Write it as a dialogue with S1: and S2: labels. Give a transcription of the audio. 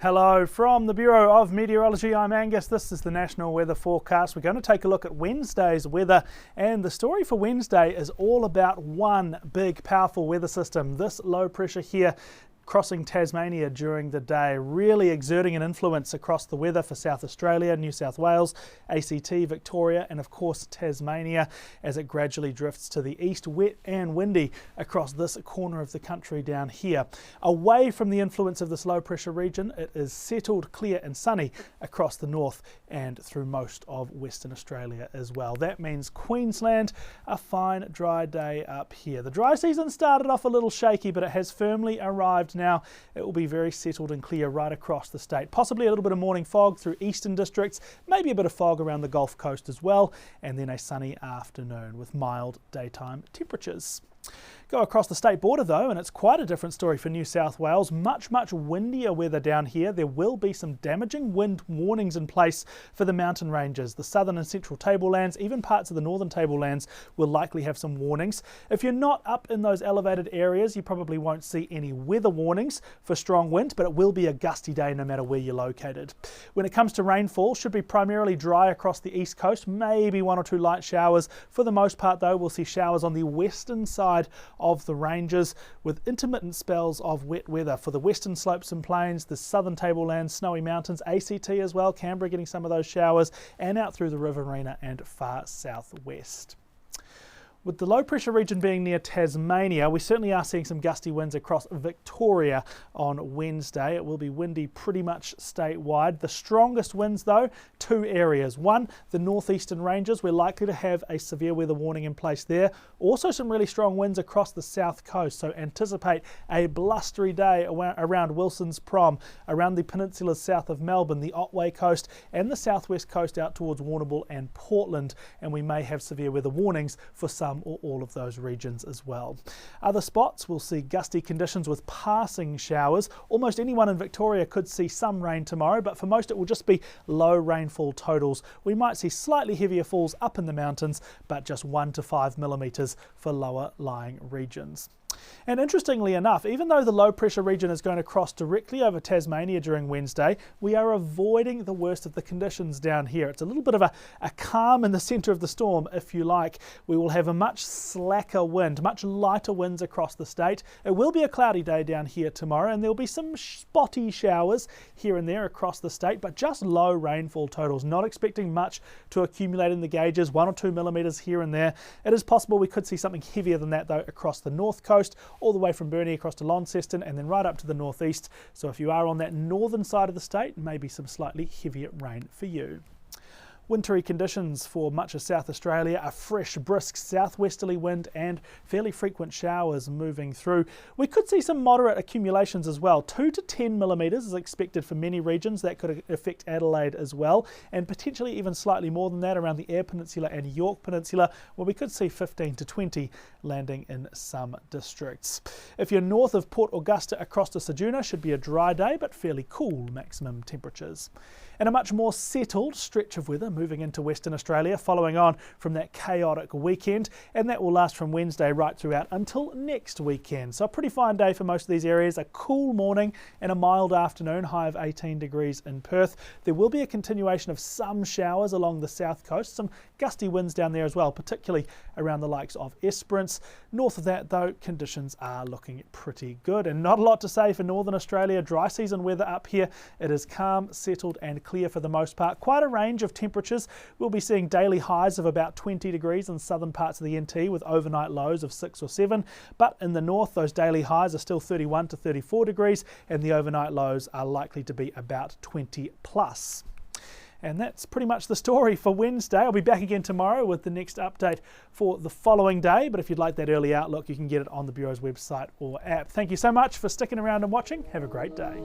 S1: Hello from the Bureau of Meteorology, I'm Angus. This is the National Weather Forecast. We're going to take a look at Wednesday's weather, and the story for Wednesday is all about one big powerful weather system. This low pressure here crossing Tasmania during the day, really exerting an influence across the weather for South Australia, New South Wales, ACT, Victoria and of course Tasmania as it gradually drifts to the east, wet and windy across this corner of the country down here. Away from the influence of this low pressure region, it is settled, clear and sunny across the north and through most of Western Australia as well. That means Queensland, a fine dry day up here. The dry season started off a little shaky, but it has firmly arrived now. It will be very settled and clear right across the state. Possibly a little bit of morning fog through eastern districts, maybe a bit of fog around the Gulf Coast as well, and then a sunny afternoon with mild daytime temperatures. Go across the state border though, and it's quite a different story for New South Wales. Much windier weather down here. There will be some damaging wind warnings in place for the mountain ranges. The southern and central tablelands, even parts of the northern tablelands will likely have some warnings. If you're not up in those elevated areas, you probably won't see any weather warnings for strong wind, but it will be a gusty day no matter where you're located. When it comes to rainfall, should be primarily dry across the east coast, maybe one or two light showers. For the most part though, we'll see showers on the western side of the ranges with intermittent spells of wet weather for the western slopes and plains, the southern tablelands, snowy mountains, ACT as well, Canberra getting some of those showers, and out through the Riverina and far southwest. With the low pressure region being near Tasmania, we certainly are seeing some gusty winds across Victoria on Wednesday. It will be windy pretty much statewide. The strongest winds though, two areas. One, the northeastern ranges. We're likely to have a severe weather warning in place there. Also some really strong winds across the south coast, so anticipate a blustery day around Wilson's Prom, around the peninsulas south of Melbourne, the Otway coast and the southwest coast out towards Warrnambool and Portland, and we may have severe weather warnings for some or all of those regions as well. Other spots will see gusty conditions with passing showers. Almost anyone in Victoria could see some rain tomorrow, but for most it will just be low rainfall totals. We might see slightly heavier falls up in the mountains, but just 1 to 5 millimetres for lower lying regions. And interestingly enough, even though the low pressure region is going to cross directly over Tasmania during Wednesday, we are avoiding the worst of the conditions down here. It's a little bit of a calm in the centre of the storm, if you like. We will have a much slacker wind, much lighter winds across the state. It will be a cloudy day down here tomorrow, and there'll be some spotty showers here and there across the state, but just low rainfall totals. Not expecting much to accumulate in the gauges, 1 or 2 millimetres here and there. It is possible we could see something heavier than that though across the north coast, all the way from Burnie across to Launceston and then right up to the northeast. So if you are on that northern side of the state, maybe some slightly heavier rain for you. Wintry conditions for much of South Australia, a fresh, brisk southwesterly wind and fairly frequent showers moving through. We could see some moderate accumulations as well. 2 to 10 millimetres is expected for many regions. That could affect Adelaide as well, and potentially even slightly more than that around the Eyre Peninsula and York Peninsula, where we could see 15 to 20 landing in some districts. If you're north of Port Augusta across to Ceduna, should be a dry day but fairly cool maximum temperatures. And a much more settled stretch of weather moving into Western Australia following on from that chaotic weekend, and that will last from Wednesday right throughout until next weekend. So a pretty fine day for most of these areas, a cool morning and a mild afternoon, high of 18 degrees in Perth. There will be a continuation of some showers along the south coast, some gusty winds down there as well, particularly around the likes of Esperance. North of that though, conditions are looking pretty good, and not a lot to say for Northern Australia. Dry season weather up here. It is calm, settled and clear for the most part. Quite a range of temperatures. We'll be seeing daily highs of about 20 degrees in southern parts of the NT with overnight lows of 6 or 7, but in the north those daily highs are still 31 to 34 degrees and the overnight lows are likely to be about 20 plus. And that's pretty much the story for Wednesday. I'll be back again tomorrow with the next update for the following day, but if you'd like that early outlook you can get it on the Bureau's website or app. Thank you so much for sticking around and watching. Have a great day.